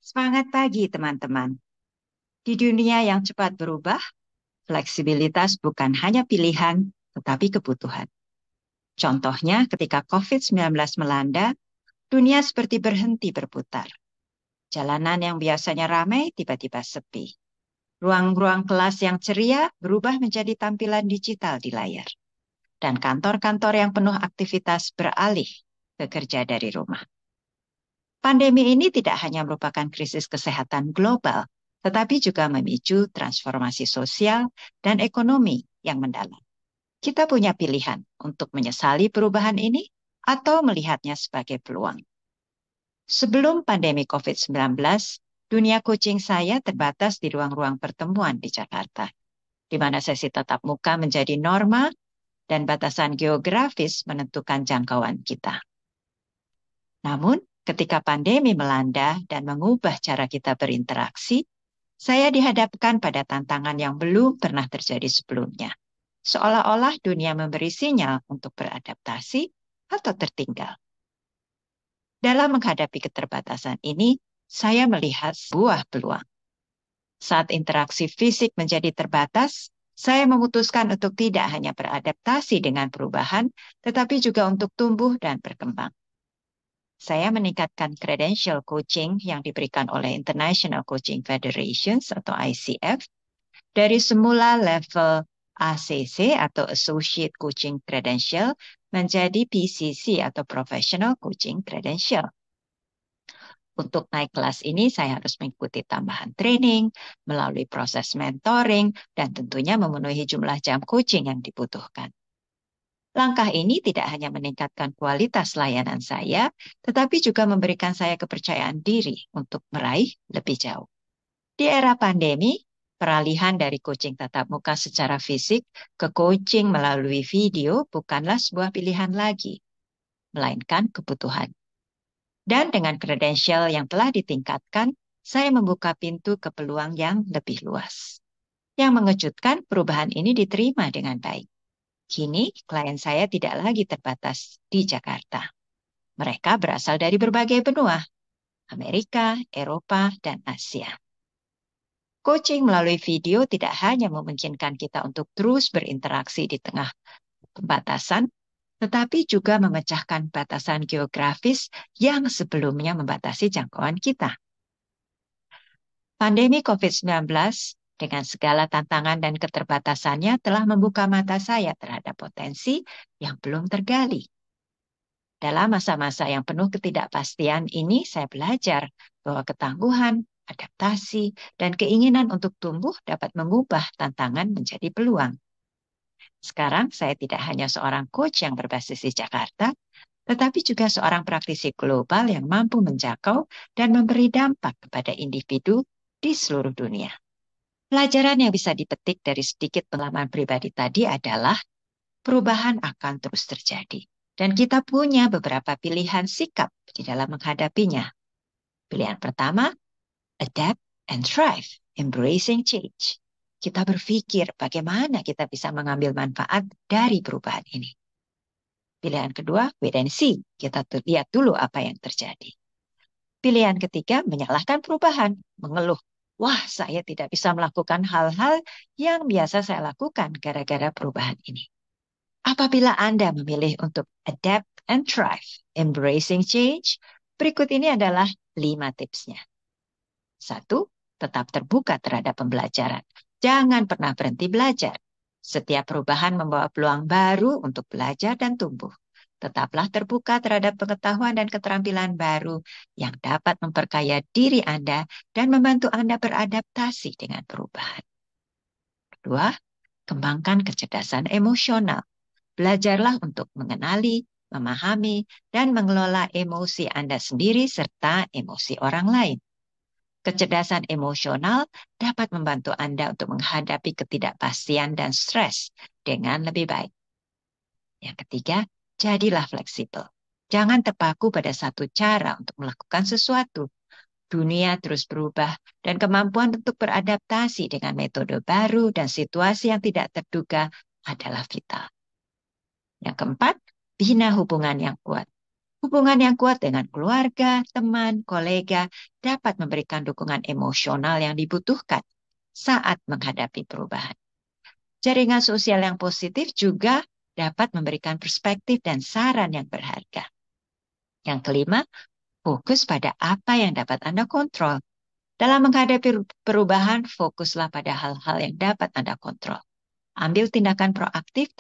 Semangat pagi, teman-teman. Di dunia yang cepat berubah, fleksibilitas bukan hanya pilihan, tetapi kebutuhan. Contohnya, ketika COVID-19 melanda, dunia seperti berhenti berputar. Jalanan yang biasanya ramai tiba-tiba sepi. Ruang-ruang kelas yang ceria berubah menjadi tampilan digital di layar. Dan kantor-kantor yang penuh aktivitas beralih ke kerja dari rumah. Pandemi ini tidak hanya merupakan krisis kesehatan global, tetapi juga memicu transformasi sosial dan ekonomi yang mendalam. Kita punya pilihan untuk menyesali perubahan ini atau melihatnya sebagai peluang. Sebelum pandemi COVID-19, dunia coaching saya terbatas di ruang-ruang pertemuan di Jakarta, di mana sesi tatap muka menjadi norma dan batasan geografis menentukan jangkauan kita. Namun, ketika pandemi melanda dan mengubah cara kita berinteraksi, saya dihadapkan pada tantangan yang belum pernah terjadi sebelumnya. Seolah-olah dunia memberi sinyal untuk beradaptasi atau tertinggal. Dalam menghadapi keterbatasan ini, saya melihat sebuah peluang. Saat interaksi fisik menjadi terbatas, saya memutuskan untuk tidak hanya beradaptasi dengan perubahan, tetapi juga untuk tumbuh dan berkembang. Saya meningkatkan credential coaching yang diberikan oleh International Coaching Federations atau ICF dari semula level ACC atau Associate Coaching Credential menjadi PCC atau Professional Coaching Credential. Untuk naik kelas ini saya harus mengikuti tambahan training, melalui proses mentoring, dan tentunya memenuhi jumlah jam coaching yang dibutuhkan. Langkah ini tidak hanya meningkatkan kualitas layanan saya, tetapi juga memberikan saya kepercayaan diri untuk meraih lebih jauh. Di era pandemi, peralihan dari coaching tatap muka secara fisik ke coaching melalui video bukanlah sebuah pilihan lagi, melainkan kebutuhan. Dan dengan kredensial yang telah ditingkatkan, saya membuka pintu ke peluang yang lebih luas. Yang mengejutkan, perubahan ini diterima dengan baik. Kini, klien saya tidak lagi terbatas di Jakarta. Mereka berasal dari berbagai benua, Amerika, Eropa, dan Asia. Coaching melalui video tidak hanya memungkinkan kita untuk terus berinteraksi di tengah pembatasan, tetapi juga memecahkan batasan geografis yang sebelumnya membatasi jangkauan kita. Pandemi COVID-19 dengan segala tantangan dan keterbatasannya telah membuka mata saya terhadap potensi yang belum tergali. Dalam masa-masa yang penuh ketidakpastian ini, saya belajar bahwa ketangguhan, adaptasi, dan keinginan untuk tumbuh dapat mengubah tantangan menjadi peluang. Sekarang saya tidak hanya seorang coach yang berbasis di Jakarta, tetapi juga seorang praktisi global yang mampu menjangkau dan memberi dampak kepada individu di seluruh dunia. Pelajaran yang bisa dipetik dari sedikit pengalaman pribadi tadi adalah perubahan akan terus terjadi. Dan kita punya beberapa pilihan sikap di dalam menghadapinya. Pilihan pertama, adapt and thrive, embracing change. Kita berpikir bagaimana kita bisa mengambil manfaat dari perubahan ini. Pilihan kedua, wait and see. Kita lihat dulu apa yang terjadi. Pilihan ketiga, menyalahkan perubahan, mengeluh. Wah, saya tidak bisa melakukan hal-hal yang biasa saya lakukan gara-gara perubahan ini. Apabila Anda memilih untuk adapt and thrive, embracing change, berikut ini adalah 5 tipsnya. 1, tetap terbuka terhadap pembelajaran. Jangan pernah berhenti belajar. Setiap perubahan membawa peluang baru untuk belajar dan tumbuh. Tetaplah terbuka terhadap pengetahuan dan keterampilan baru yang dapat memperkaya diri Anda dan membantu Anda beradaptasi dengan perubahan. Kedua, kembangkan kecerdasan emosional. Belajarlah untuk mengenali, memahami, dan mengelola emosi Anda sendiri serta emosi orang lain. Kecerdasan emosional dapat membantu Anda untuk menghadapi ketidakpastian dan stres dengan lebih baik. Yang ketiga, jadilah fleksibel. Jangan terpaku pada satu cara untuk melakukan sesuatu. Dunia terus berubah dan kemampuan untuk beradaptasi dengan metode baru dan situasi yang tidak terduga adalah vital. Yang keempat, bina hubungan yang kuat. Hubungan yang kuat dengan keluarga, teman, kolega dapat memberikan dukungan emosional yang dibutuhkan saat menghadapi perubahan. Jaringan sosial yang positif juga dapat memberikan perspektif dan saran yang berharga. Yang kelima, fokus pada apa yang dapat Anda kontrol. Dalam menghadapi perubahan, fokuslah pada hal-hal yang dapat Anda kontrol. Ambil tindakan proaktif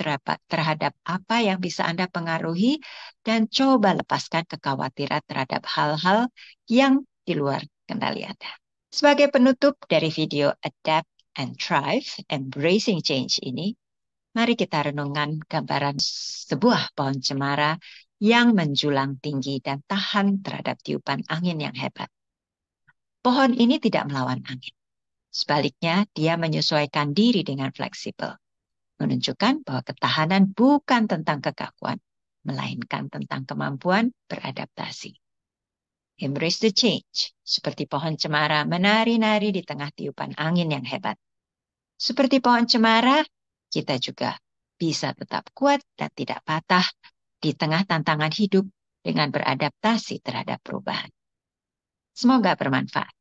terhadap apa yang bisa Anda pengaruhi dan coba lepaskan kekhawatiran terhadap hal-hal yang di luar kendali Anda. Sebagai penutup dari video Adapt and Thrive, Embracing Change ini, mari kita renungkan gambaran sebuah pohon cemara yang menjulang tinggi dan tahan terhadap tiupan angin yang hebat. Pohon ini tidak melawan angin. Sebaliknya, dia menyesuaikan diri dengan fleksibel, menunjukkan bahwa ketahanan bukan tentang kekakuan, melainkan tentang kemampuan beradaptasi. Embrace the change, seperti pohon cemara menari-nari di tengah tiupan angin yang hebat. Seperti pohon cemara, kita juga bisa tetap kuat dan tidak patah di tengah tantangan hidup dengan beradaptasi terhadap perubahan. Semoga bermanfaat.